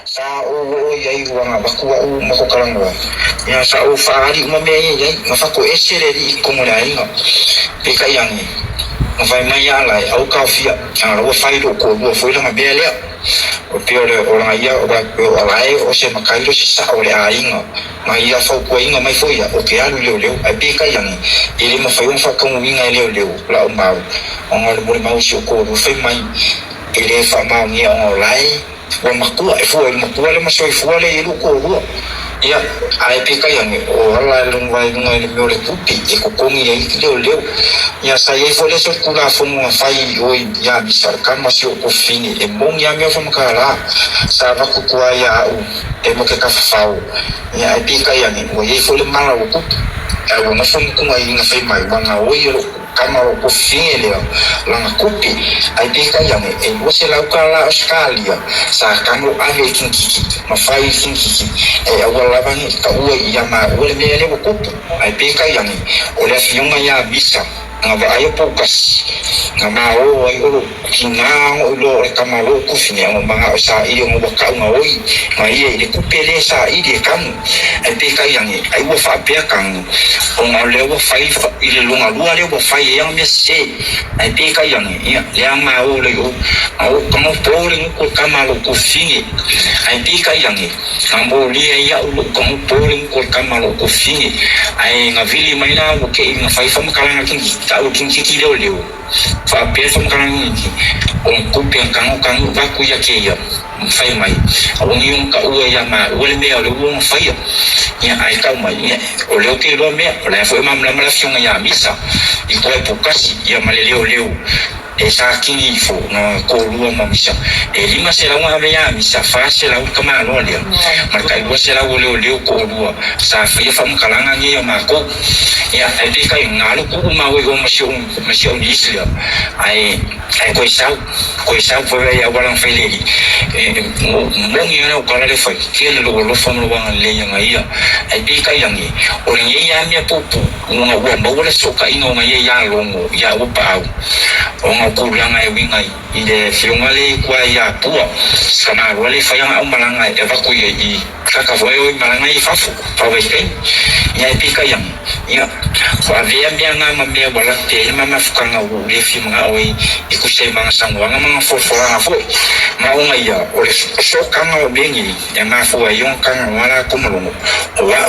sa o yai wanga bakua u mako kalangwa ya sa o faari uma me yai mafako esere ri komora inga pe kayangi vai mai ala au kafia ala o fai do ko do foi la bele o piore o la ia o o ala o se makairo se sa o le ainga mai ia fo ko inga mai foi o ke alu leo ai pe kayangi ele ma foi un fa ko winga leo la o mau o ngol mo mau se ko do foi mai ele fa mau ni o lai o makua e foi makua le masoi foi le ilu ko do ia ai pe kayangi o ala lungwai ngai me le pupi e ko kongi ai leo ia saya foi so kula fo mo fai oi ia bisar kama si o fini e mong ia me fo makala sa va ku kwa ia u e mo ke ka fao ia ai pe kayangi o ia foi le mala o ku e o na fo ku ngai nga fai mai banga oi kama o fini leo langa kupi ai pe kayangi e o se la kala Australia sa kamo ave kinki ma fai kinki e awala bani ka ua ia ma ua le mea lewa kupu ai pe kayangi o le fionga ia bisa nga va ayo pokas nga mao ai oro kinga o lo e kama lo kufini o manga o sa iyo ngo ka nga oi ma ia ile kupele sa ile kamu ai pe kayangi ai wa fa pe kang o nga le wa fai ile lunga lua le wa fai yang me se ai pe kayangi ia le ma o le o au kama pole ko kama lo kufini ai pe kayangi kambo lia ia o kama pole ko kama lo kufini ai nga vili mai na o ke nga fai fam kala nga kingi o kinki leo fa peso mkangi on kupe kangu baku ya keya fai mai o ngiun ka ua ya ma o le mea o le ua fai ya ai ka mai o le ke lo mea o le foi mam la malafion ya misa i ko e pokasi ya maleleo e sa kini fo na ko lua mamisa e lima se la una ya misa fa se la kama no le marka i se la o le ko lua sa fia fam kalanga ni ya ma ko ya e te kai ngalo ku ma we o masio ni isla ai ko isau fo ya wala fele mo ngi na ko la le foi ke le lo fam lo wang le ya ngai ya ai te kai yangi o ni ya mi popo una wo mo le soka ino ngai ya longo ya o pa o kulanga e winga i le fiongale kwa ya pua skana wale fayanga o malanga e va ku i kaka foi o malanga i fafu pa we kai ya pika yang ya fa via mianga ma me wala te mama fukanga o le fianga o i ku se manga sangwanga manga fo nga foi ma o ngai ya o le so kanga o bengi e ma fo ai on kanga wala kumulungu o wa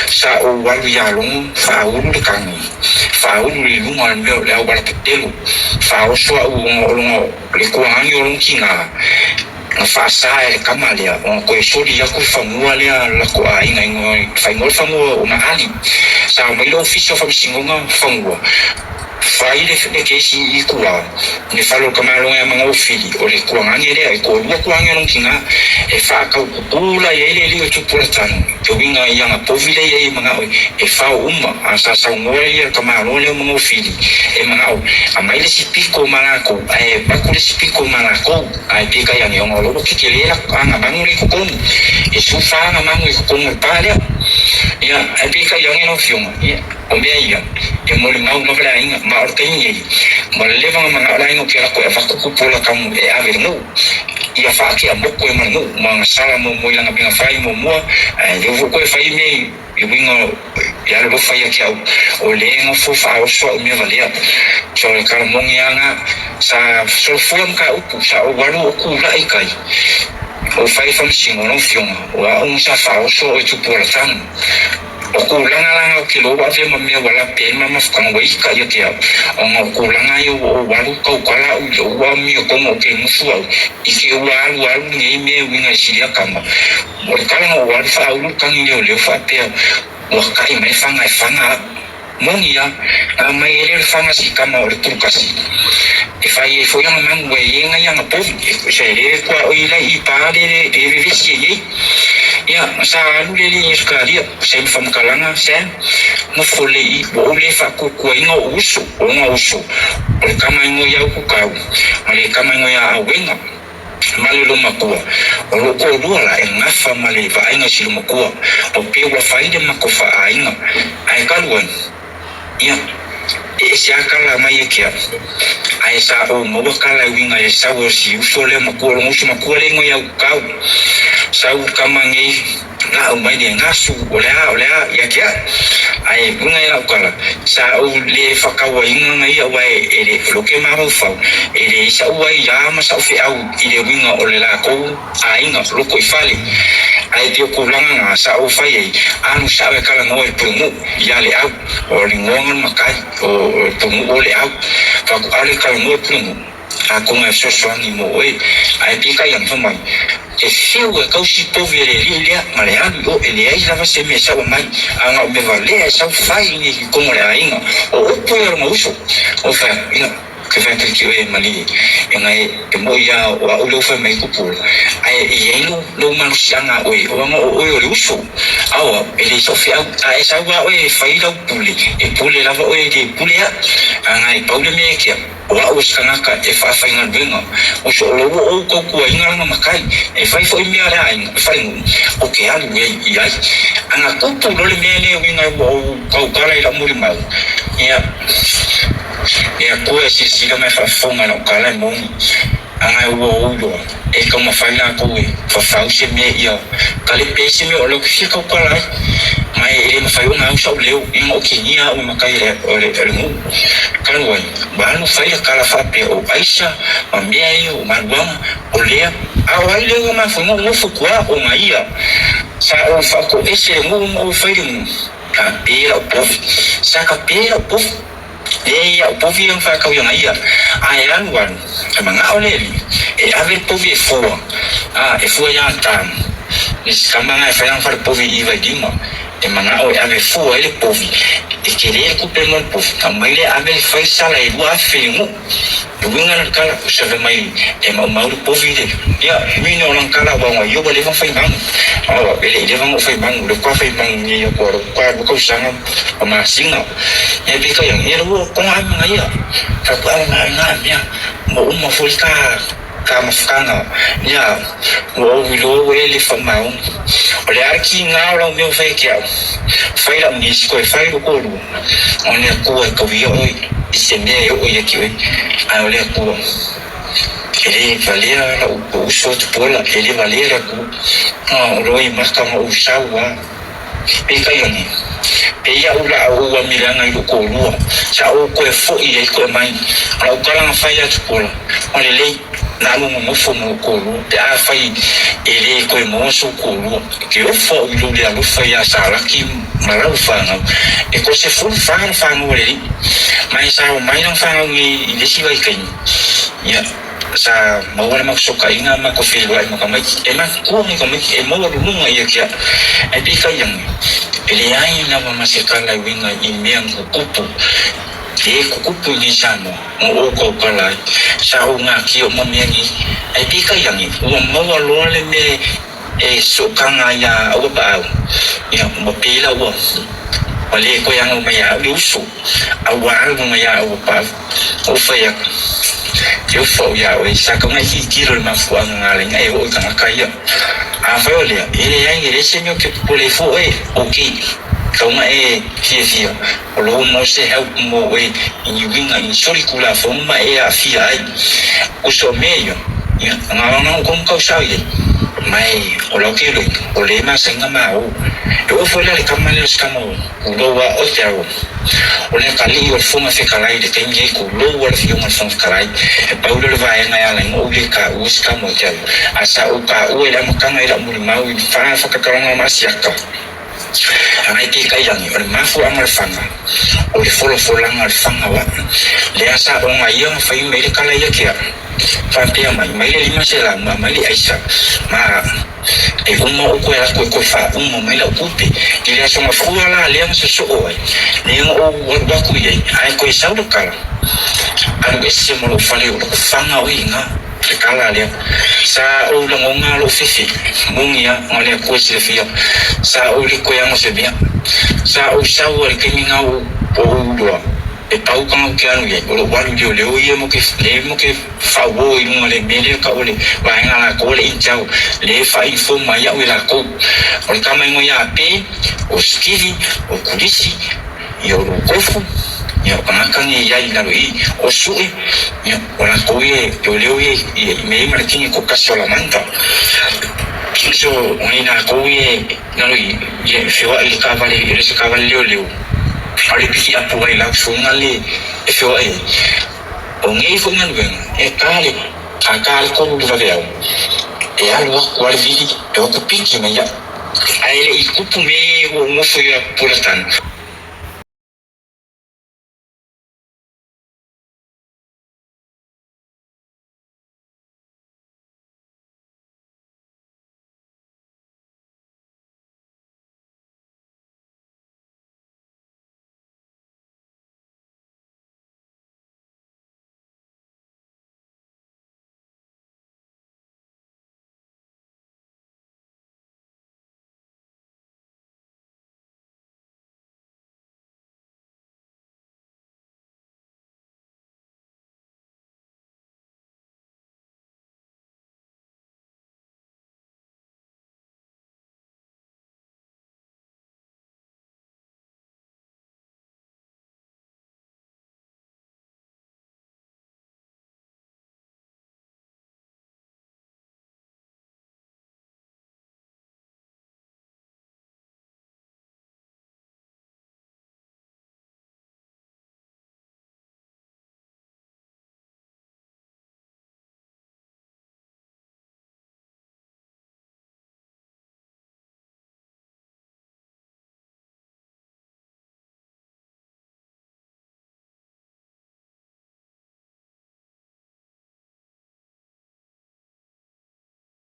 sa o walu ya lungu fa o lu kangi fa o lu lungu al me le o wala telu fa o so o ngo le kuangi o lunkinga na fa sa e kamalia o ko sori ya ku famua le la ko ai ngai ngoi fa ngol famua o ma ali sa mai lo officio fa singonga famua fa ile le ke si I kuwa ne fa lo kamalo ya manga ofili o le kuangi le ai ko lu kuangi lunkinga e fa ka kula ye le le tu por tan to winga ya na povile ye manga e fa uma asa sa ngoi ya kamalo le manga ofili e manga o a mai le si piko malako e ba ku le si piko malako ai pika ya ni o lo ki le la anga mangu le ko e su fa na mangu ko pa le ya ai pika ya ni no fiuma o me ia e mo le mau no vela inga ma o tenye mo le leva ma la inga ke la ko fa ku pola kam e ave no ia fa ke mo ko ma no ma sala mo mo la nga fai mo mo e eu ko fai me e winga ya lo fai ke o le nga fo fa o so me valia so le kala mo nga sa so fo ka u sa o waru ku la ikai o fai fam singo no fioma o sa fa o so e tu pola tan o kulanga ke lo wa fe me wala pe mama fukanga wa ika ya ke o nga kulanga yo o walu ka kwala o wa mi ko mo ke musu ike walu ni me winga siria kama o kala o walu fa u kan ni o le fa pe o kai mai fanga monia a mai ele fanga si kama o tu kasi e fai foi uma mangue yenga yang po e se le kwa o ila I pa de vivisi ye ya sa lu le ni skaria se fam kalanga se no fole I bo le fa ko ko ingo usu o le kama ingo ya ku ka ale kama ingo ya awenga mali lo makua o lo ko dua e ngafa mali va ingo si lo makua o pe wa fai de makofa ainga ai kalwan ya e se akala mai ke ai sa o mo kala winga e sa o si usole makua lo musu makua le ngo ya ka sau kamangi na umai de ngasu olea ya kia ai ngai la kala sa u le fakawa inga ngai awai ere loke maru fa ere sa uai ya ma sa fi au ire winga olela ko ainga loko ifali ai dio kulanga sa u fa ye anu sa we kala ngoi pungu ya le au o lingongan makai o pungu ole au fa ku ale kala ngoi pungu aku ngai sosoangi mo e ai pika yang famai e fiu e kausi povi le lilia ma le anu o ele ai lava se me sa mai anga me vale sa fai ni como le ainga o upo ya mo uso o fa ina que vai ter que ir mali ngai e mo ya o lo fa mai kupu ai e no manusianga o o uso awa ele so fi ai sa wa o fai da puli e puli lava o de puli ngai paulo me kia wa o skanaka e fa fa ngal benga o so lo o ko ko inga nga makai e fa fo mi ara ai fa o ke alu e ai anga ko to lo le me ne winga o ko kala ila muri mal ya ko e si me fa fonga no kala mo anga o e como fa na ko e fa o se me ia kale pese me o lo que fica o kala mai ele fa eu não só leu em o que ia uma cair o mu kan wai ba no fa ia kala fa pe o aisha ma me o marwama o le a wai le ma fa no fu kwa o maia sa o fa ko ese mu fa mu a pera o povo sa ka pera o povo e o povo yang fa ka yang ia ai ran wan manga oleli e ave povo e fo e fo yang tam is kamanga fa yang fa povo i vai dima e manga o ave fo ele povo e querer ku pengon povo kamai ave fa sala e wa filimu winga kala se ve mai e mau povo de ya mino orang kala wa yo bale fa bang ele vão fa bang le kwa fa bang ni ko ko sanga ma singa e bi ka yang era wo ko ai ngai ya ka pa na ya mo fulka kama fkanga ya wo lo ele fa mau ole arki ngao lo meu fe kia fa la ni ko fa lo ko lu on ya ko ko vi o se me o ya ki ai ole ko ele valia o uso de pola ele valia ko roi marca o usawa e kaioni e ia ula o miranga i ko lu sa o ko fo i ko mai au kala fa ya pola ole le na mo fo mo ko lu te a fa ele ko mo so ko lu ke o fo i lu ya lu fa ya sa la ki mara fa na e ko se fo fa no le mai sa mai no fa ni le si vai kai ya sa mawala maksuka inga mako feel wa mako mai e ma ko ni ko mai e mo lu mo ia kia e bi ka yang ele ai na ma masikala winga i miang kupu e kupu ni samo o ko kala sa unga ki o mo miangi e bi ka yang o mo lo le me e so kanga ya o ba ya mo pila o wale ko yang o maya usu awal mo maya o pa o fa ya eu fo ya o sa ko ngai kiro ma fu ngale ngai o ka kai a fa o le ele yang ele senyo ke pole fo okay ko ngai fia o lo mo se help mo we in winga in sori kula fo ma a fia ai o so meio ya ngala ko ko sa ye mai o lo ke o le ma senga ma o fo le kamale skamo o lo wa o te o le kali o funga fe kalai de tenje ko lo wa fi uma funga kalai e paulo le vai na ala o le ka o skamo te asa o ka o le mo kanga ira mo ma o fa ka kalanga ma siaka ai te kai yang o ma fu amal fanga o le folo langa fanga wa le asa o ngai yang fa i me le kala ya kia fa pe mai le lima se la ma le aisa ma e uma o ko era ko fa uma mai la pupi ile so ma fu ala le am se so o ni o wa ku ye ai ko sa do kala anu ese mo lo fale o fanga o inga le kala le sa o lo nga lo fifi mungia ngale ko se fia sa o le ko yang se bia sa o sa o le keminga o do e pau kang ke anu ye o walu le o ye mo ke fa wo i mo le mele ka o le va ngala ko le inchau le fa i fo ma ya o la ko o ka mai mo ya pe o skivi o kulisi yo ro kofu yo ka ni ya i na i o su yo o la ko ye yo le o ye me ma kini ko ka sola manta so ngai na ko ye ngalui ye fio ali kavale ile se kavale leo ali piki apu ai la fungali fio ai o ngai fungan ben e kali akal ko lu va veo e alwa kwal vidi e o piki me ya ai le ikupu me o mo fio pulatan